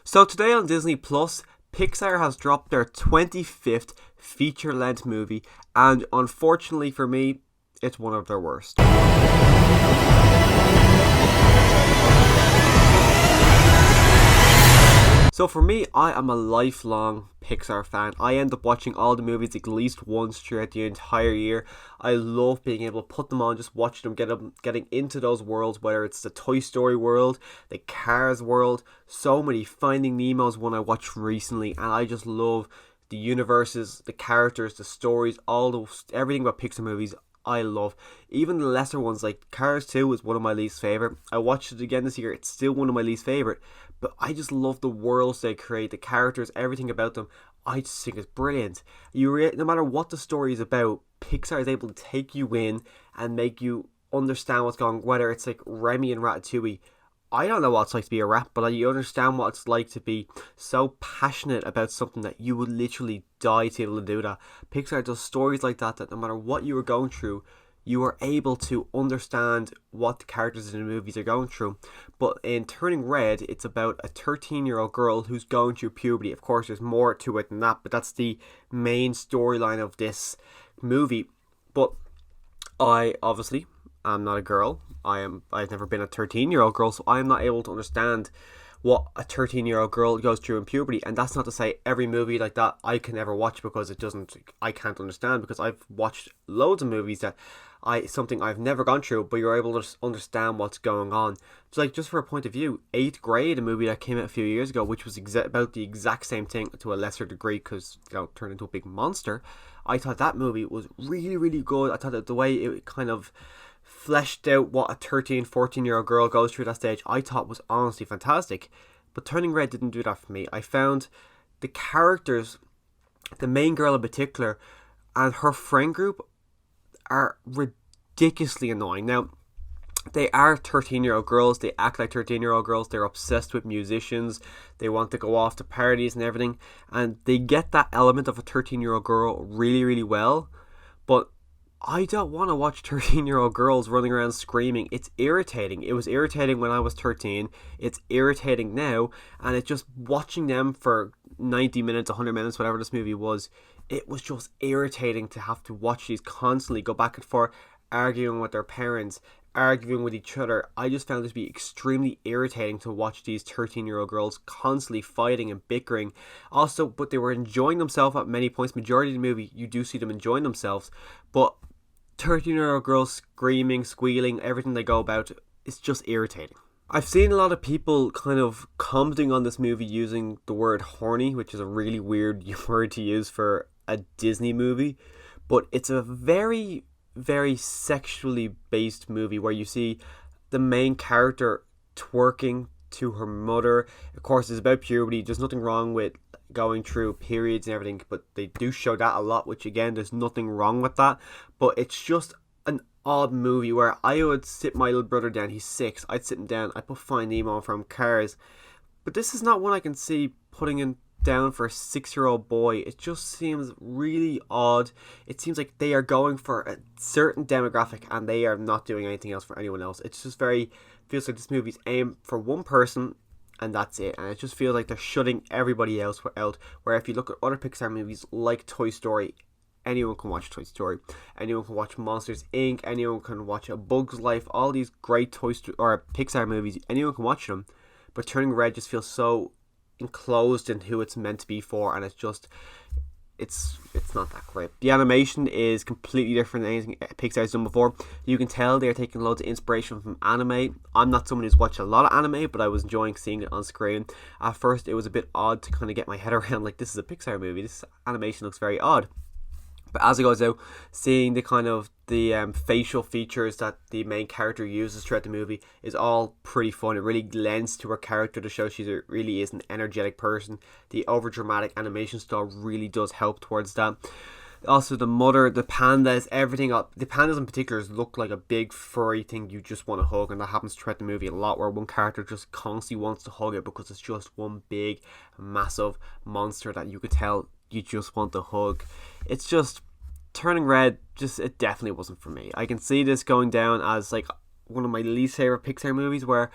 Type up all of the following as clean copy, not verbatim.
So today on Disney Plus, Pixar has dropped their 25th feature-length movie, and unfortunately for me, it's one of their worst. So for me, I am a lifelong Pixar fan. I end up watching all the movies at least once throughout the entire year. I love being able to put them on, just watching them, getting into those worlds, whether it's the Toy Story world, the Cars world, so many. Finding Nemo's one I watched recently, and I just love the universes, the characters, the stories, everything about Pixar movies. I love. Even the lesser ones like Cars 2 was one of my least favourite. I watched it again this year, it's still one of my least favourite. But I just love the worlds they create, the characters, everything about them. I just think it's brilliant. No matter what the story is about, Pixar is able to take you in and make you understand what's going on. Whether it's like Remy and Ratatouille. I don't know what it's like to be a rat, but you understand what it's like to be so passionate about something that you would literally die to be able to do that. Pixar does stories like that no matter what you are going through, you are able to understand what the characters in the movies are going through. But in Turning Red, it's about a 13-year-old girl who's going through puberty. Of course, there's more to it than that, but that's the main storyline of this movie. But I obviously am not a girl. I've never been a 13-year-old girl, so I am not able to understand what a 13-year-old girl goes through in puberty. And that's not to say every movie like that I can never watch, because I can't understand, because I've watched loads of movies that something I've never gone through, but you're able to understand what's going on. So like, just for a point of view, 8th Grade, a movie that came out a few years ago, which was about the exact same thing to a lesser degree, because turned into a big monster. I thought that movie was really, really good. I thought that the way it kind of fleshed out what a 13, 14-year-old girl goes through at that stage, I thought was honestly fantastic. But Turning Red didn't do that for me. I found the characters, the main girl in particular, and her friend group are ridiculously annoying. Now, they are 13-year-old girls, they act like 13-year-old girls, they're obsessed with musicians, they want to go off to parties and everything, and they get that element of a 13-year-old girl really, really well. But I don't want to watch 13-year-old girls running around screaming. It's irritating. It was irritating when I was 13. It's irritating now. And it's just watching them for 90 minutes, 100 minutes, whatever this movie was. It was just irritating to have to watch these constantly go back and forth, arguing with their parents, arguing with each other. I just found it to be extremely irritating to watch these 13-year-old girls constantly fighting and bickering. Also, but they were enjoying themselves at many points. Majority of the movie, you do see them enjoying themselves. But 13-year-old girls screaming, squealing, everything they go about, it's just irritating. I've seen a lot of people kind of commenting on this movie using the word horny, which is a really weird word to use for a Disney movie. But it's a very, very sexually based movie where you see the main character twerking to her mother. Of course, it's about puberty. There's nothing wrong with going through periods and everything, but they do show that a lot, which again, there's nothing wrong with that. But it's just an odd movie where I would sit my little brother down. He's 6. I'd sit him down. I put Find Nemo from Cars. But this is not one I can see putting in down for a 6-year-old boy. It just seems really odd. It seems like they are going for a certain demographic and they are not doing anything else for anyone else. It's just feels like this movie's aimed for one person and that's it. And it just feels like they're shutting everybody else out. Where if you look at other Pixar movies like Toy Story, anyone can watch Toy Story. Anyone can watch Monsters Inc. Anyone can watch A Bug's Life. All these great Toy Story or Pixar movies, anyone can watch them. But Turning Red just feels so enclosed in who it's meant to be for, and it's not that great. The animation is completely different than anything Pixar's done before. You can tell they're taking loads of inspiration from anime. I'm not someone who's watched a lot of anime, but I was enjoying seeing it on screen. At first, it was a bit odd to kind of get my head around, like, this is a Pixar movie. This animation looks very odd. But as it goes out, seeing the kind of the facial features that the main character uses throughout the movie is all pretty fun. It really lends to her character to show she really is an energetic person. The overdramatic animation style really does help towards that. Also, the mother, the pandas, everything. The pandas in particular look like a big furry thing you just want to hug, and that happens throughout the movie a lot, where one character just constantly wants to hug it because it's just one big, massive monster that you could tell you just want to hug. It's just Turning Red. It definitely wasn't for me. I can see this going down as like one of my least favorite Pixar movies, where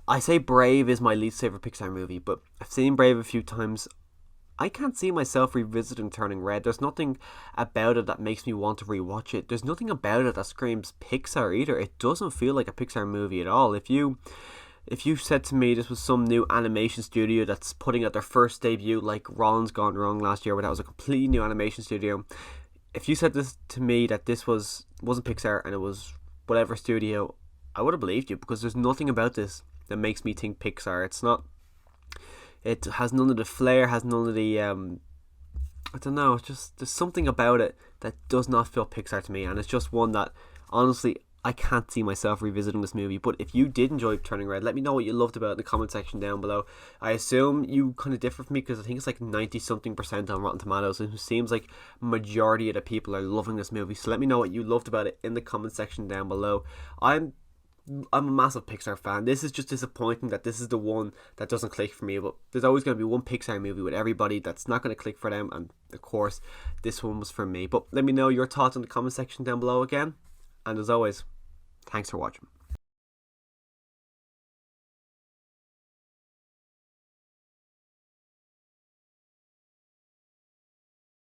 I say Brave is my least favorite Pixar movie, but I've seen Brave a few times. I can't see myself revisiting Turning Red. There's nothing about it that makes me want to rewatch it. There's nothing about it that screams Pixar either. It doesn't feel like a Pixar movie at all. If you said to me this was some new animation studio that's putting out their first debut, like Rollins Gone Wrong last year, where that was a completely new animation studio. If you said this to me that this wasn't Pixar and it was whatever studio, I would have believed you, because there's nothing about this that makes me think Pixar. It's not. It has none of the flair, has none of the I don't know. It's just there's something about it that does not feel Pixar to me, and it's just one that honestly I can't see myself revisiting this movie. But if you did enjoy Turning Red, let me know what you loved about it in the comment section down below. I assume you kind of differ from me, because I think it's like 90-something% on Rotten Tomatoes, and it seems like majority of the people are loving this movie. So let me know what you loved about it in the comment section down below. I'm a massive Pixar fan. This is just disappointing that this is the one that doesn't click for me, but there's always going to be one Pixar movie with everybody that's not going to click for them, and of course this one was for me. But let me know your thoughts in the comment section down below again, and as always, thanks for watching.